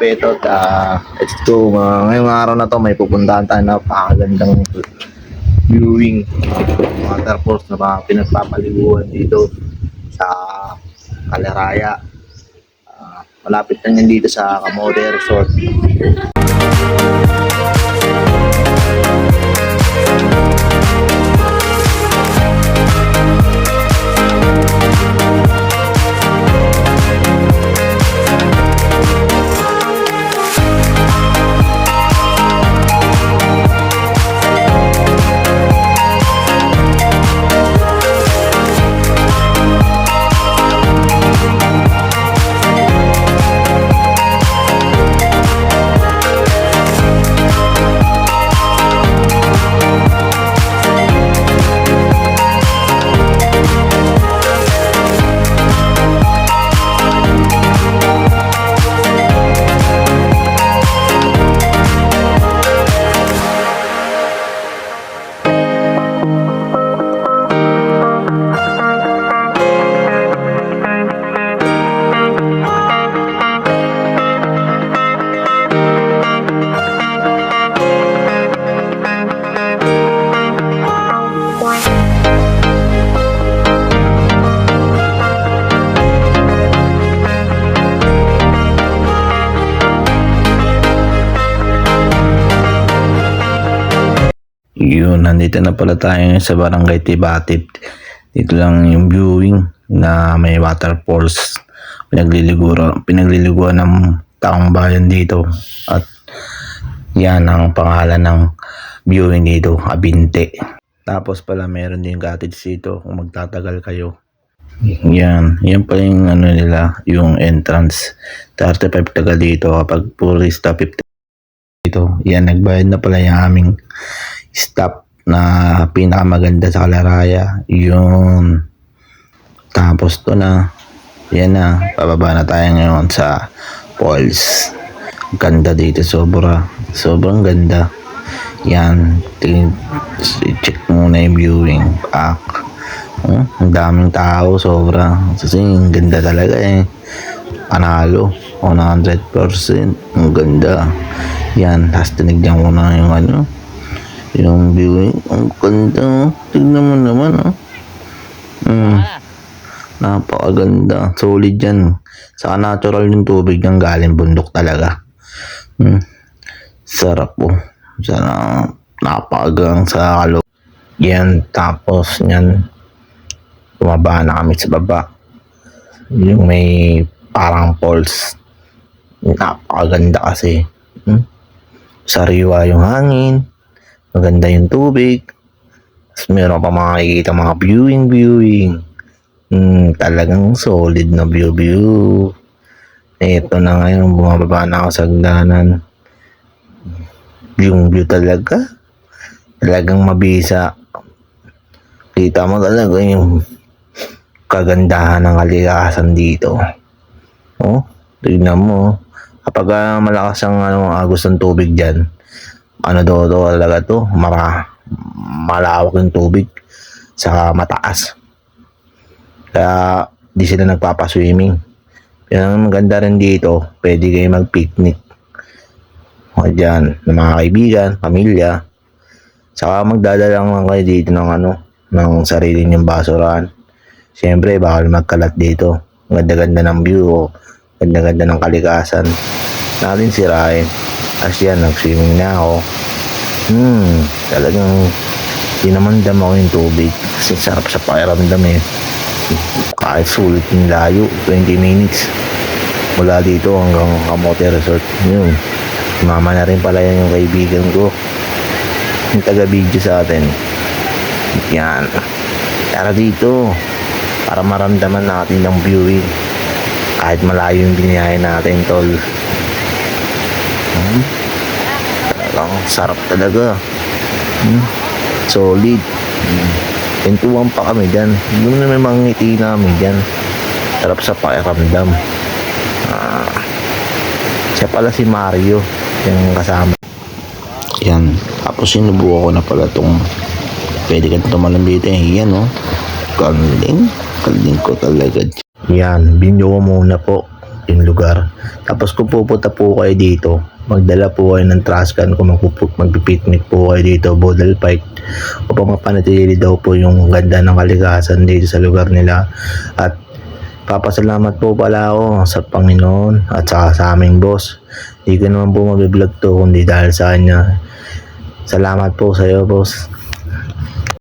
Petot. Let's go. Ngayong araw na to may pupuntahan tayo na napakagandang viewing waterfalls na pinagpapaliguan dito sa Kalaraya. Malapit lang yan dito sa Camote Resort. Yun, nandito na pala tayo sa Barangay Tibatib. Dito lang yung viewing na may waterfalls. Pinagliliguan ng taong bayan dito. At yan ang pangalan ng viewing dito, Abinte. Tapos pala meron din cottage dito kung magtatagal kayo. Yan pala yung ano nila, yung entrance. 35 taga dito, kapag purista 50 dito. Yan, nagbayad na pala yung aming stop na pinakamaganda sa Kalaraya. Yun. Tapos to na. Yan na. Bababa na tayo ngayon sa falls. Ganda dito. Sobrang ganda. Yan. Check muna yung viewing. Ang daming tao. Sobra. Kasi yung ganda talaga eh. Panalo. 100%. Ang ganda. Yan. Tapos tinignan mo na yung ano. Yung viewing, ang ganda. Tignan mo naman, napakaganda. Solid yan. Saka natural yung tubig ng galing bundok talaga. Sarap po. Sana napakagang sa kalo. Yan, tapos yan. Bumaba na kami sa baba. Yung may parang falls. Napakaganda kasi. Sariwa yung hangin. Maganda yung tubig. Tapos meron pa makikita mga viewing. Talagang solid na view. Ito na ngayon, bumababa na ako sa hagdanan. Yung view talaga. Talagang mabisa. Kita mo talaga yung kagandahan ng kalikasan dito. Tignan mo. Kapag malakas ang agos ng tubig dyan, talaga to, malawak yung tubig sa mataas, kaya di sila nagpapaswimming. Kaya maganda rin dito, pwede kayo mag-picnic dyan ng mga kaibigan, pamilya, saka magdadala lang kayo dito ng sarili niyong basurahan. Siyempre bawal magkalat dito. Ganda-ganda ng view, ganda-ganda ng kalikasan, natin sirain. As yan, nag-swimming na ako. Talagang dinamandam ako yung tubig. Kasi sarap sa pakiramdam eh. Kahit sulit yung layo, 20 minutes. Mula dito hanggang Camote Resort. Yun. Mama na rin pala yan yung kaibigan ko. Yung taga-video sa atin. Yan. Tara dito. Para maramdaman natin ng viewing. Kahit malayo yung biniyahin natin, tol. Talagang sarap talaga. Solid. Pintuan pa kami dyan. Doon na may mga ngiti namin dyan. Sarap sa pakiramdam. Siya pala si Mario yung kasama. Yan. Tapos sinubukan ko na pala itong pwede ka tumalan dito eh. Yan Kaling ko talaga. Yan. Binyo ko muna po. yung lugar. Tapos kung pupunta po kayo dito, magdala po kayo ng trash can kung magpipiknik po kayo dito, Bodal Park, upang mapanatili daw po yung ganda ng kalikasan dito sa lugar nila. At papasalamat po pala ako sa Panginoon at saka sa aming boss. Hindi ko naman po mabiblog to kundi dahil sa kanya. Salamat po sa iyo, boss.